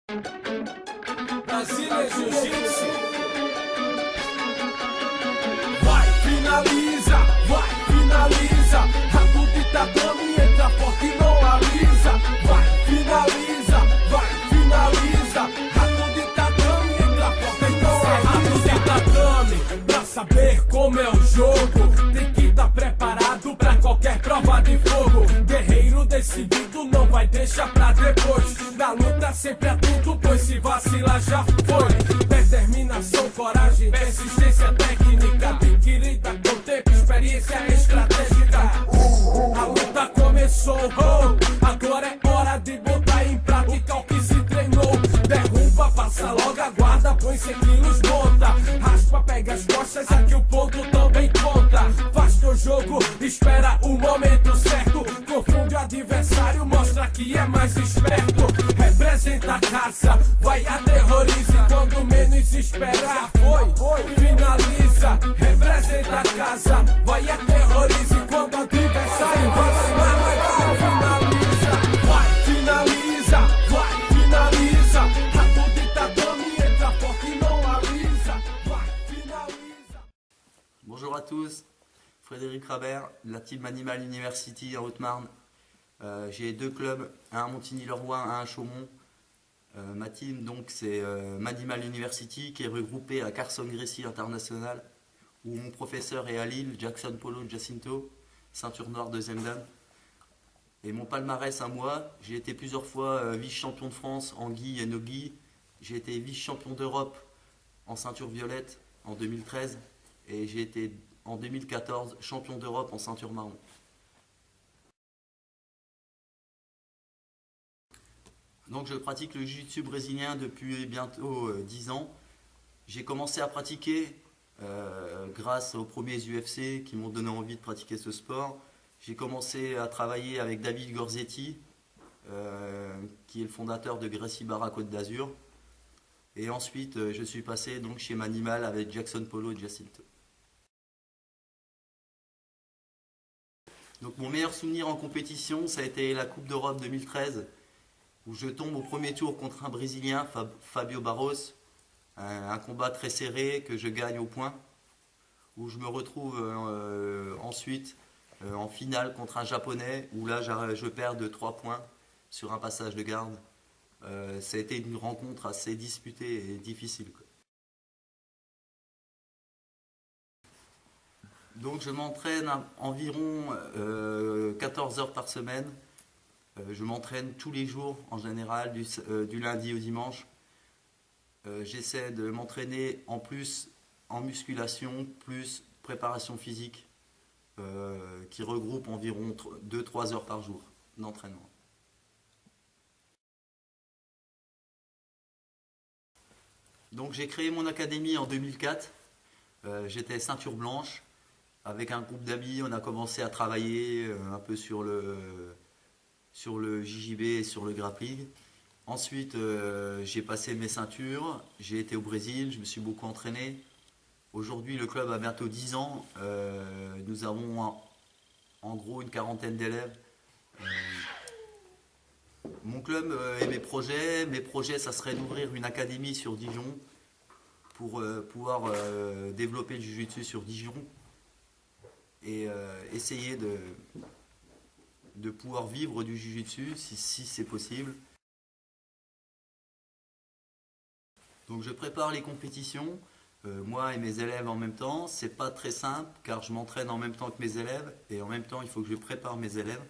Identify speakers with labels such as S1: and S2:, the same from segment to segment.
S1: Brasília Jiu-Jitsu. Vai, finaliza, rato de tatame, entra forte e não alisa. Vai, finaliza, rato de tatame, entra forte e não alisa. Rato de tatame, pra saber como é o jogo, tem que estar preparado pra qualquer prova de fogo. Guerreiro decidido não vai deixar pra depois. Na luta sempre atento, pois se vacilar já foi. Determinação, coragem, persistência técnica, adquirida com tempo, experiência estratégica. A luta começou, agora é hora de botar em prática o que se treinou. Derruba, passa logo a guarda, põe 100 quilos, monta. Raspa, pega as costas, aqui o ponto também conta. Faz teu jogo, espera o momento certo. Confunde o adversário, mostra que é mais esperto. Representa a casa, vai aterrorize quando menos espera. Foi, finaliza. Representa a casa, vai aterrorize quando o adversário vacilar. Vai, finaliza. Rato de tatame, entra forte e não alisa. Vai, finaliza.
S2: Bonjour à tous, Frédéric Rabert, de la team Manimal University en Haute-Marne. J'ai deux clubs, un à Montigny-le-Roi, un à Chaumont. Ma team donc c'est Manimal University qui est regroupée à Carson Gracie International, où mon professeur est à Lille, Jackson Polo Jacinto, ceinture noire deuxième dan. Et mon palmarès à moi, j'ai été plusieurs fois vice-champion de France en gi et no gi. J'ai été vice-champion d'Europe en ceinture violette en 2013 et j'ai été en 2014 champion d'Europe en ceinture marron. Donc je pratique le jiu-jitsu brésilien depuis bientôt 10 ans. J'ai commencé à pratiquer grâce aux premiers UFC qui m'ont donné envie de pratiquer ce sport. J'ai commencé à travailler avec David Gorzetti, qui est le fondateur de Gracie Barra Côte d'Azur. Et ensuite, je suis passé donc chez Manimal avec Jackson Polo Jacinto. Donc mon meilleur souvenir en compétition, ça a été la Coupe d'Europe 2013, où je tombe au premier tour contre un Brésilien, Fabio Barros. Un combat très serré que je gagne au point, où je me retrouve ensuite en finale contre un Japonais, où là je perds de 3 points sur un passage de garde. Ça a été une rencontre assez disputée et difficile, quoi. Donc je m'entraîne environ 14 heures par semaine. Je m'entraîne tous les jours en général, du lundi au dimanche. J'essaie de m'entraîner en plus en musculation, plus préparation physique, qui regroupe environ 2-3 heures par jour d'entraînement. Donc j'ai créé mon académie en 2004, j'étais ceinture blanche. Avec un groupe d'amis, on a commencé à travailler un peu sur le JJB et sur le grappling. Ensuite, j'ai passé mes ceintures, j'ai été au Brésil, je me suis beaucoup entraîné. Aujourd'hui, le club a bientôt 10 ans. Nous avons en gros une quarantaine d'élèves. Mon club et mes projets, ça serait d'ouvrir une académie sur Dijon pour pouvoir développer le jiu-jitsu sur Dijon et essayer de pouvoir vivre du jiu-jitsu si c'est possible. Donc je prépare les compétitions, moi et mes élèves en même temps. C'est pas très simple car je m'entraîne en même temps que mes élèves et en même temps il faut que je prépare mes élèves.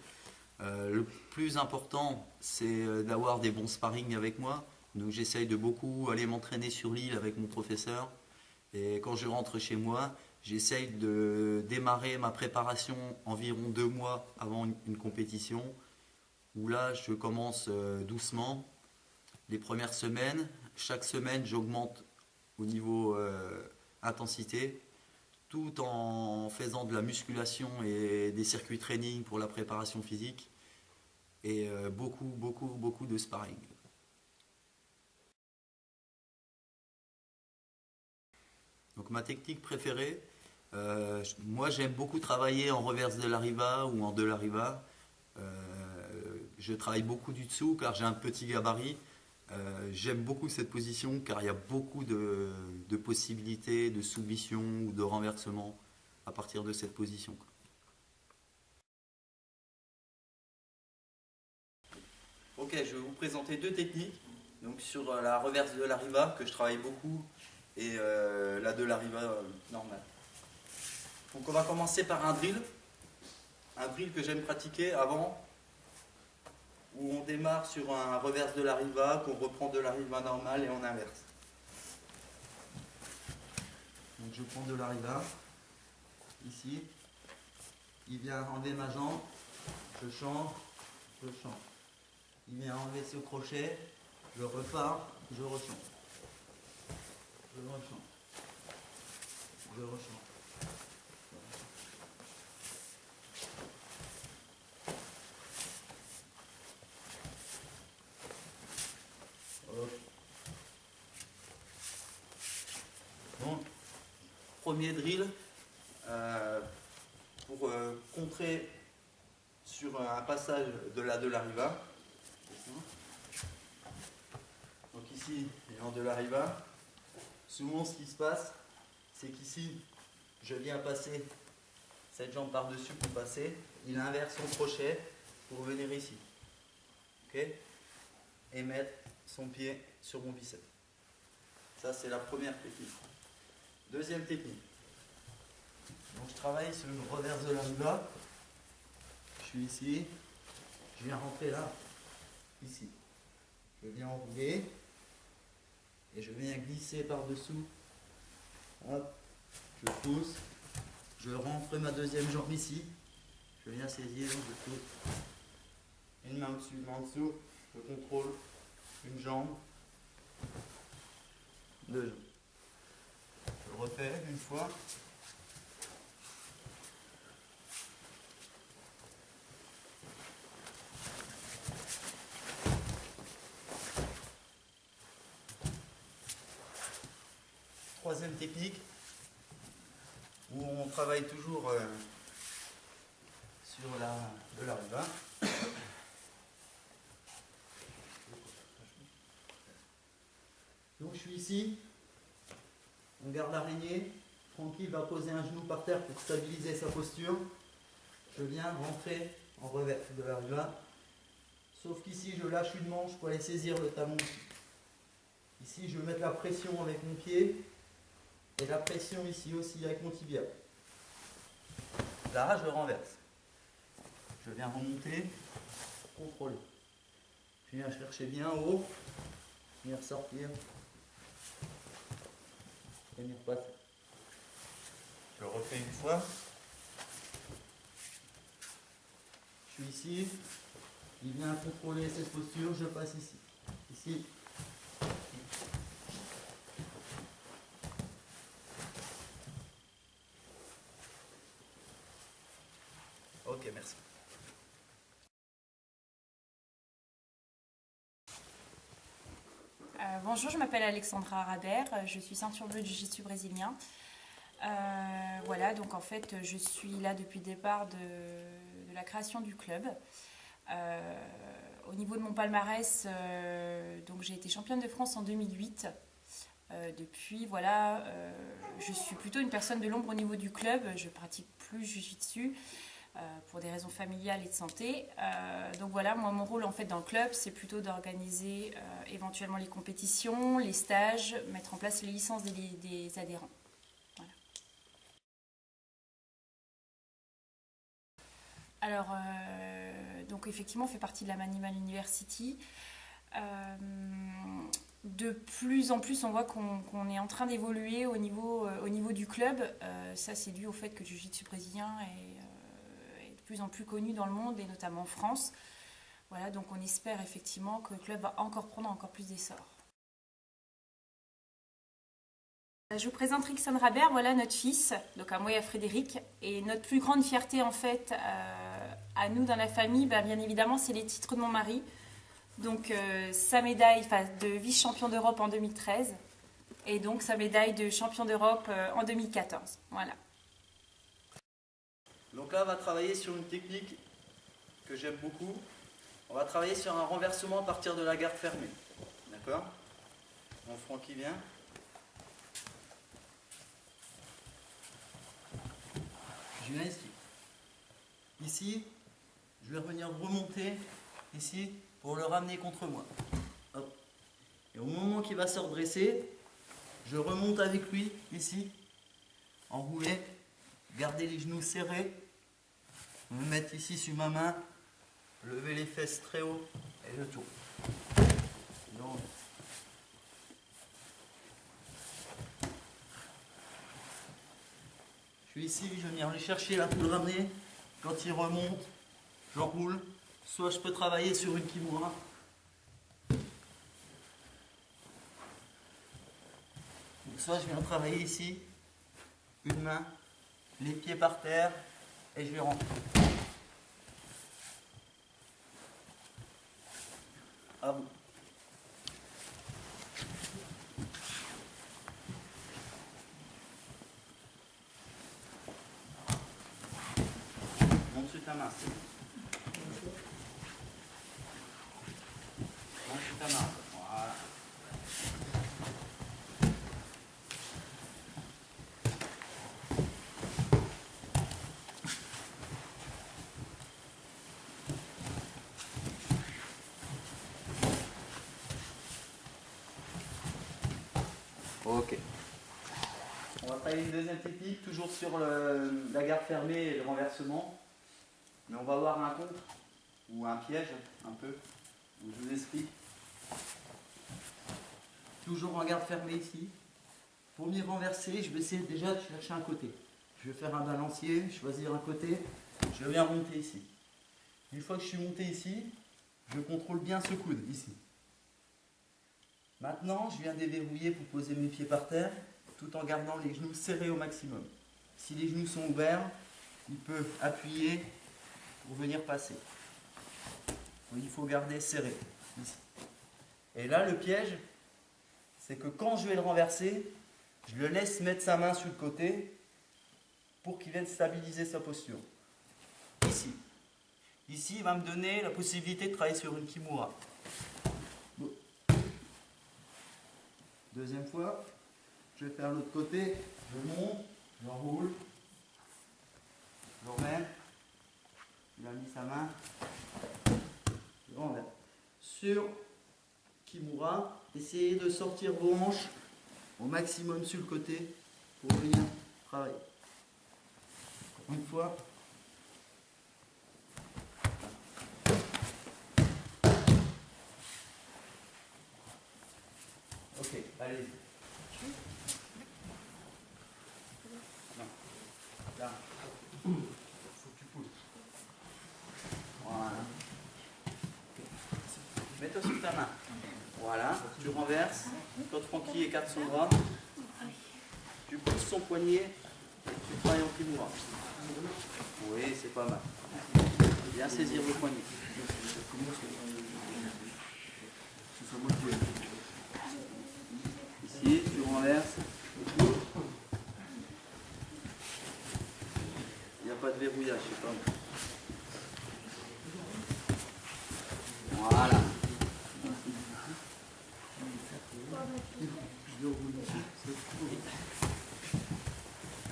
S2: Le plus important c'est d'avoir des bons sparring avec moi. Donc j'essaye de beaucoup aller m'entraîner sur l'île avec mon professeur. Et quand je rentre chez moi, j'essaye de démarrer ma préparation environ 2 mois avant une compétition. Où là je commence doucement. Les premières semaines, chaque semaine j'augmente au niveau intensité, tout en faisant de la musculation et des circuits training pour la préparation physique et beaucoup de sparring. Donc ma technique préférée, moi j'aime beaucoup travailler en reverse de la riva ou en de la riva. Je travaille beaucoup du dessous car j'ai un petit gabarit. J'aime beaucoup cette position car il y a beaucoup de possibilités de soumission ou de renversement à partir de cette position. Ok, je vais vous présenter deux techniques. Donc sur la reverse de l'arriva que je travaille beaucoup et la de l'arriva normale. Donc on va commencer par un drill que j'aime pratiquer avant, où on démarre sur un reverse de l'arriva, qu'on reprend de l'arriva normale et on inverse. Donc je prends de l'arriva, ici, il vient enlever ma jambe, je change, il vient enlever ce crochet, je repars, je rechange, je rechange. Donc, premier drill pour contrer sur un passage de l'arriva. Donc ici, ayant de l'arriva, souvent ce qui se passe, c'est qu'ici, je viens passer cette jambe par-dessus pour passer, il inverse son crochet pour venir ici. Ok ? Et mettre son pied sur mon biceps. Ça, c'est la première technique. Deuxième technique. Donc, je travaille sur le reverse de l'arriva. Je suis ici. Je viens rentrer là. Ici. Je viens enrouler. Et je viens glisser par-dessous. Hop. Je pousse. Je rentre ma deuxième jambe ici. Je viens saisir. Je pousse. Une main au-dessus, une main en dessous. Je contrôle une jambe, deux jambes. Je le refais une fois. Troisième technique, où on travaille toujours sur de l'arriva. Donc je suis ici, on garde l'araignée, tranquille, va poser un genou par terre pour stabiliser sa posture. Je viens rentrer en revers de l'arriva, sauf qu'ici je lâche une manche pour aller saisir le talon. Ici je vais mettre la pression avec mon pied et la pression ici aussi avec mon tibia. Là je renverse. Je viens remonter, contrôler. Je viens chercher bien haut, venir sortir. Venir passer. Je le refais une fois. Je suis ici. Il vient contrôler cette posture. Je passe ici. Ici. Ok, merci.
S3: Bonjour, je m'appelle Alexandra Rabert, je suis ceinture bleue de jiu-jitsu brésilien. Voilà, donc en fait, je suis là depuis le départ de la création du club. Au niveau de mon palmarès, donc j'ai été championne de France en 2008. Depuis, voilà, je suis plutôt une personne de l'ombre au niveau du club. Je pratique plus jiu-jitsu pour des raisons familiales et de santé. Donc voilà, moi mon rôle en fait dans le club, c'est plutôt d'organiser éventuellement les compétitions, les stages, mettre en place les licences des adhérents. Voilà. Alors, donc effectivement, on fait partie de la Manimal University. De plus en plus, on voit qu'on est en train d'évoluer au niveau du club. Ça, c'est dû au fait que le jiu-jitsu brésilien est de plus en plus connu dans le monde et notamment en France. Voilà, donc on espère effectivement que le club va encore prendre encore plus d'essor. Je vous présente Rickson Rabert, voilà notre fils, donc à moi et à Frédéric. Et notre plus grande fierté en fait, à nous dans la famille, bien évidemment, c'est les titres de mon mari. Donc sa médaille de vice-champion d'Europe en 2013 et donc sa médaille de champion d'Europe en 2014. Voilà.
S2: Donc là, on va travailler sur une technique que j'aime beaucoup. On va travailler sur un renversement à partir de la garde fermée. D'accord ? D'accord? Mon front qui vient. Je viens ici. Ici, je vais revenir remonter ici pour le ramener contre moi. Hop. Et au moment qu'il va se redresser, je remonte avec lui ici, enroulé, garder les genoux serrés, me mettre ici sur ma main, lever les fesses très haut et je tourne. Donc, je suis ici, je viens le chercher là pour le ramener. Quand il remonte, j'enroule. Soit je peux travailler sur une kimura. Soit je viens travailler ici, une main, les pieds par terre et je vais rentrer. À vous. Monte sur ta main. Monte sur ta main. Voilà. Ok. On va travailler une deuxième technique, toujours sur la garde fermée et le renversement. Mais on va avoir un contre ou un piège, un peu. Donc je vous explique. Toujours en garde fermée ici. Pour m'y renverser, je vais essayer déjà de chercher un côté. Je vais faire un balancier, choisir un côté. Je viens monter ici. Une fois que je suis monté ici, je contrôle bien ce coude ici. Maintenant, je viens déverrouiller pour poser mes pieds par terre, tout en gardant les genoux serrés au maximum. Si les genoux sont ouverts, il peut appuyer pour venir passer. Donc, il faut garder serré, ici. Et là, le piège, c'est que quand je vais le renverser, je le laisse mettre sa main sur le côté pour qu'il vienne stabiliser sa posture. Ici. Ici, il va me donner la possibilité de travailler sur une kimura. Deuxième fois, je vais faire l'autre côté, je monte, j'enroule, je remets, il a mis sa main, je renverse. Sur kimura, essayez de sortir vos hanches au maximum sur le côté pour venir travailler. Encore une fois. Ok, allez-y. Non. Là. Faut que tu pousses. Voilà. Mets-toi sur ta main. Voilà. Tu renverses. Quand Francky écarte son bras, tu pousses son poignet et tu travailles en kimura. Oui, c'est pas mal. Bien saisir le poignet. Ici, tu renverses. Il n'y a pas de verrouillage, c'est pas mal. Voilà.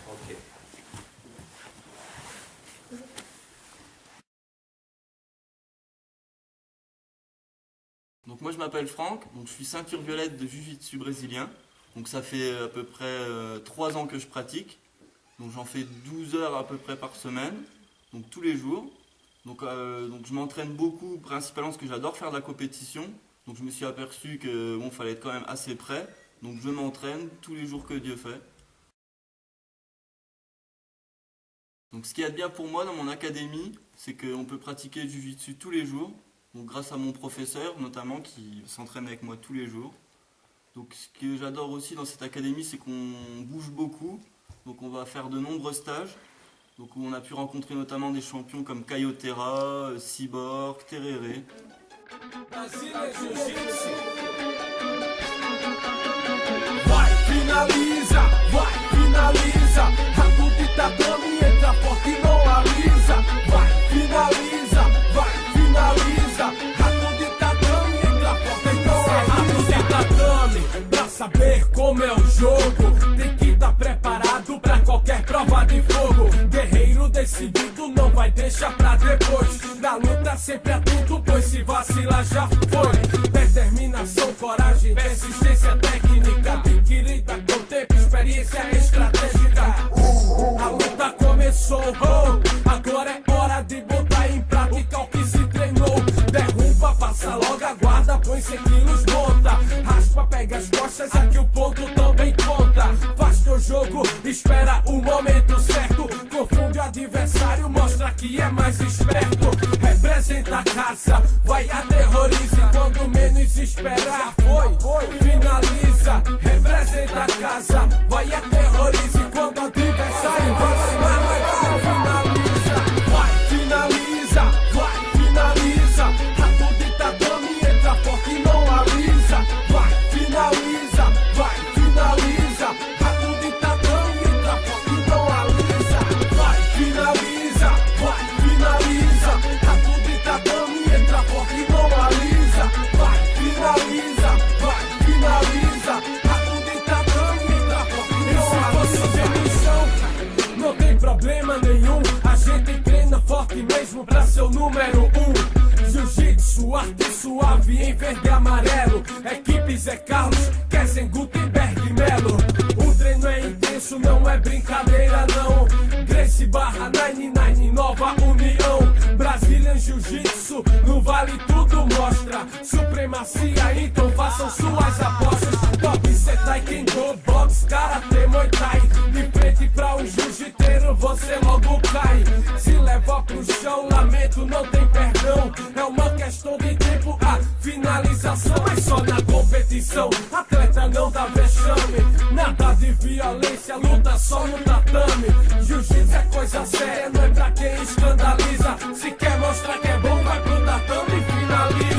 S2: Ok.
S4: Donc moi je m'appelle Franck, donc je suis ceinture violette de jiu-jitsu brésilien. Donc ça fait à peu près 3 ans que je pratique. Donc j'en fais 12 heures à peu près par semaine, donc tous les jours. Donc je m'entraîne beaucoup, principalement parce que j'adore faire de la compétition. Donc je me suis aperçu que bon, fallait être quand même assez prêt. Donc je m'entraîne tous les jours que Dieu fait. Donc ce qui est bien pour moi dans mon académie, c'est qu'on peut pratiquer le jiu-jitsu tous les jours. Donc grâce à mon professeur notamment qui s'entraîne avec moi tous les jours. Donc ce que j'adore aussi dans cette académie, c'est qu'on bouge beaucoup. Donc on va faire de nombreux stages. Donc où on a pu rencontrer notamment des champions comme Caio Terra, Cyborg, Tereré.
S1: Brasília Jiu-Jitsu. Vai, finaliza, vai, finaliza. Rato de tatame, entra forte e não alisa. Vai, finaliza, vai, finaliza. Rato de tatame, entra forte e não alisa. deixa pra depois. Na luta sempre é tudo, pois se vacilar já foi. Determinação, coragem, persistência técnica, adquirida com tempo, experiência estratégica. A luta começou, agora é hora de botar em prática o que se treinou. Derruba, passa logo a guarda, põe 100 quilos, monta. Raspa, pega as costas, aqui o ponto também conta. Faz teu jogo, espera o momento certo. Confunde o adversário, mostra que é mais esperto. Representa a casa, vai aterrorize. Quando menos esperar, finaliza. Representa a casa, vai aterrorize. Quando o adversário vacilar, finaliza. Vai, finaliza, vai, finaliza. Rato de tatame, entra forte e não alisa. Vai, finaliza, vai, finaliza. Rato de tatame, entra forte e não alisa. Vai, finaliza, vai, finaliza. Rato de tatame, entra forte e não alisa. Vai, finaliza, vai, finaliza. Rato de tatame, entra forte e não alisa. Não tem problema nenhum, a gente treina forte mesmo pra ser o número 1. Jiu-jitsu, arte suave em verde e amarelo. Equipe Zé Carlos, Kessen, Gutenberg e Melo. O treino é intenso, não é brincadeira não. Gracie barra 99, Nova União. Brazilian Jiu-Jitsu, no Vale tudo mostra supremacia, então façam suas apostas. Top, cê taekwondo, boxe, karatê, muay thai. De frente pra um jiu-jiteiro você logo cai. Se leva pro chão, lamento, não tem perdão. É uma questão de tempo, a finalização é só na competição. Atleta não dá vexame, nada de violência, luta só no tatame. Jiu-jitsu é coisa séria, não é pra quem escandaliza. Se quer mostrar que é bom, vai pro tatame e finaliza.